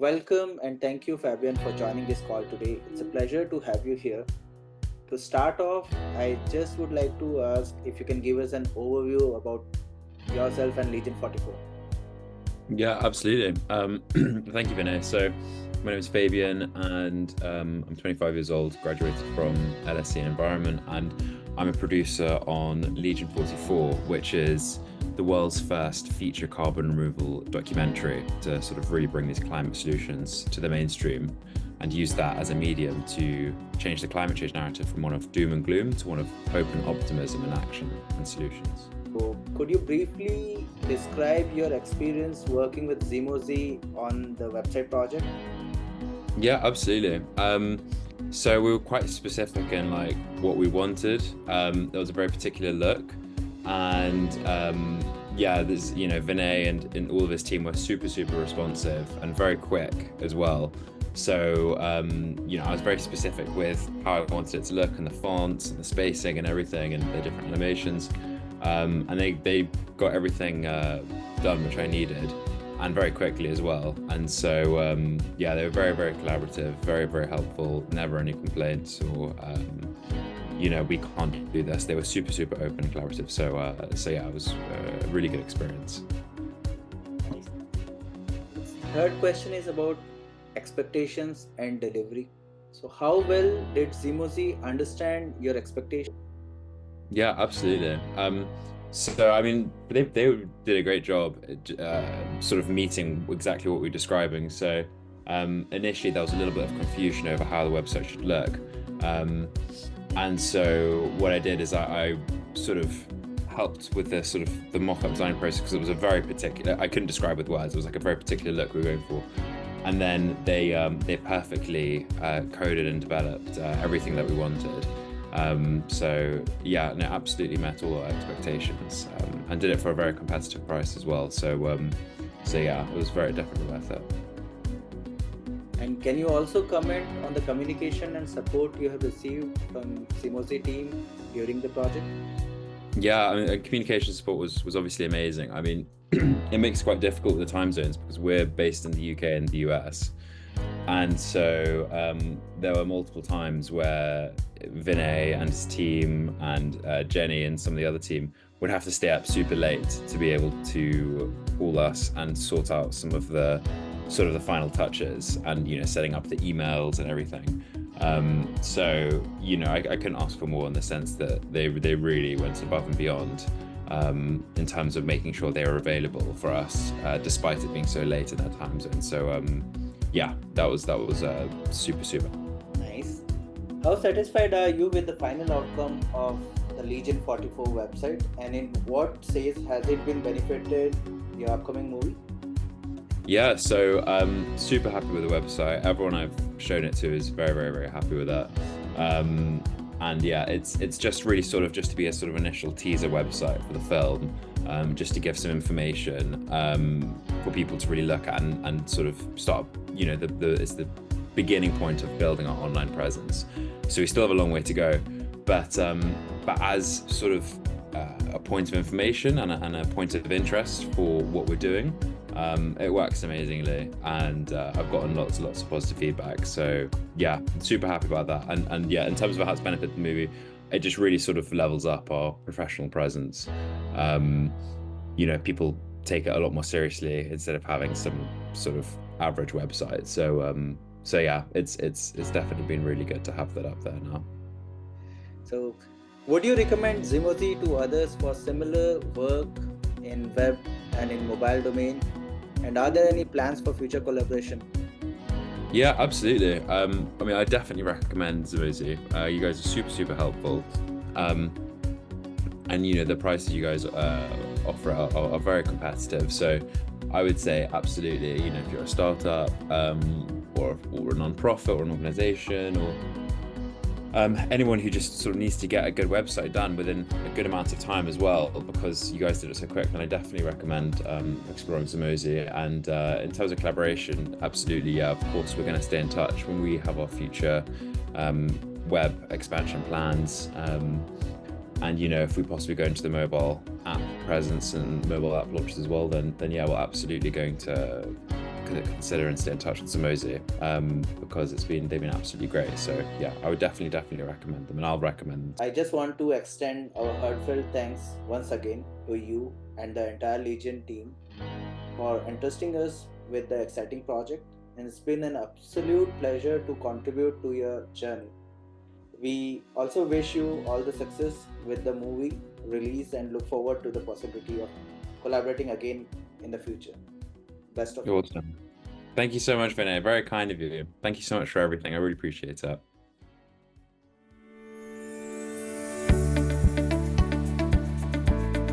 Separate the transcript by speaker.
Speaker 1: welcome and thank you, Fabian, for joining this call today. It's a pleasure to have you here. To start off, I just would like to ask if you can give us an overview about yourself and Legion 44.
Speaker 2: Yeah, absolutely. Thank you, Vinay. So, my name is Fabian, and I'm 25 years old, graduated from LSE in Environment, and I'm a producer on Legion 44, which is the world's first feature carbon removal documentary to sort of really bring these climate solutions to the mainstream and use that as a medium to change the climate change narrative from one of doom and gloom to one of hope and optimism and action and solutions.
Speaker 1: So, could you briefly describe your experience working with Zimozi on the website project?
Speaker 2: Yeah, absolutely. So we were quite specific in like what we wanted. There was a very particular look, and yeah, there's Vinay and all of his team were super responsive and very quick as well. So I was very specific with how I wanted it to look and the fonts and the spacing and everything and the different animations, and they got everything done which I needed and very quickly as well. And so, yeah, they were very collaborative, very helpful, never any complaints or, we can't do this. They were super open and collaborative. So yeah, it was a really good experience.
Speaker 1: Nice. Third question is about expectations and delivery. So, how well did Zimozi understand your expectations?
Speaker 2: Yeah, absolutely. So, I mean, they did a great job sort of meeting exactly what we're describing. So, initially, there was a little bit of confusion over how the website should look. And so, what I did is I sort of helped with the sort of the mock-up design process because it was a very particular, I couldn't describe with words, it was like a very particular look we were going for. And then they perfectly coded and developed everything that we wanted. So yeah, no, absolutely met all our expectations, and did it for a very competitive price as well. So yeah, it was very definitely worth it.
Speaker 1: And can you also comment on the communication and support you have received from Zimozi team during the project?
Speaker 2: Yeah, I mean, communication support was obviously amazing. I mean, it makes it quite difficult with the time zones because we're based in the UK and the US. And so there were multiple times where Vinay and his team and Jenny and some of the other team would have to stay up super late to be able to call us and sort out some of the sort of the final touches and setting up the emails and everything. So I couldn't ask for more in the sense that they really went above and beyond in terms of making sure they were available for us despite it being so late in that time zone. So yeah, that was super.
Speaker 1: Nice. How satisfied are you with the final outcome of the Legion 44 website, and in what ways has it been benefited your upcoming movie?
Speaker 2: Yeah, so super happy with the website. Everyone I've shown it to is very happy with that. And yeah, it's just really sort of just to be a sort of initial teaser website for the film, just to give some information for people to really look at and sort of start. It's the beginning point of building our online presence. So we still have a long way to go, but as sort of a point of information and a point of interest for what we're doing. It works amazingly, and I've gotten lots of positive feedback. So yeah, super happy about that. And yeah, in terms of how it's benefited the movie, it just really sort of levels up our professional presence. People take it a lot more seriously instead of having some sort of average website. So yeah, it's definitely been really good to have that up there now.
Speaker 1: So, would you recommend Zimozi to others for similar work in web and in mobile domain? And are there any plans for future collaboration?
Speaker 2: Yeah, absolutely. I mean, I definitely recommend Zimozi. You guys are super helpful. And the prices you guys offer are very competitive. So I would say absolutely, if you're a startup or a non-profit or an organization or anyone who just sort of needs to get a good website done within a good amount of time as well, because you guys did it so quick, and I definitely recommend exploring Zimozi. And in terms of collaboration, absolutely, yeah, of course, we're going to stay in touch when we have our future web expansion plans. And if we possibly go into the mobile app presence and mobile app launches as well, then yeah, we're absolutely going to consider and stay in touch with Zimozi, because they've been absolutely great. So yeah, I would definitely recommend them, and I'll recommend.
Speaker 1: I just want to extend our heartfelt thanks once again to you and the entire Legion team for entrusting us with the exciting project, and it's been an absolute pleasure to contribute to your journey. We also wish you all the success with the movie release and look forward to the possibility of collaborating again in the future. Best of luck.
Speaker 2: Awesome. Thank you so much, Vinay. Very kind of you. Thank you so much for everything. I really appreciate it.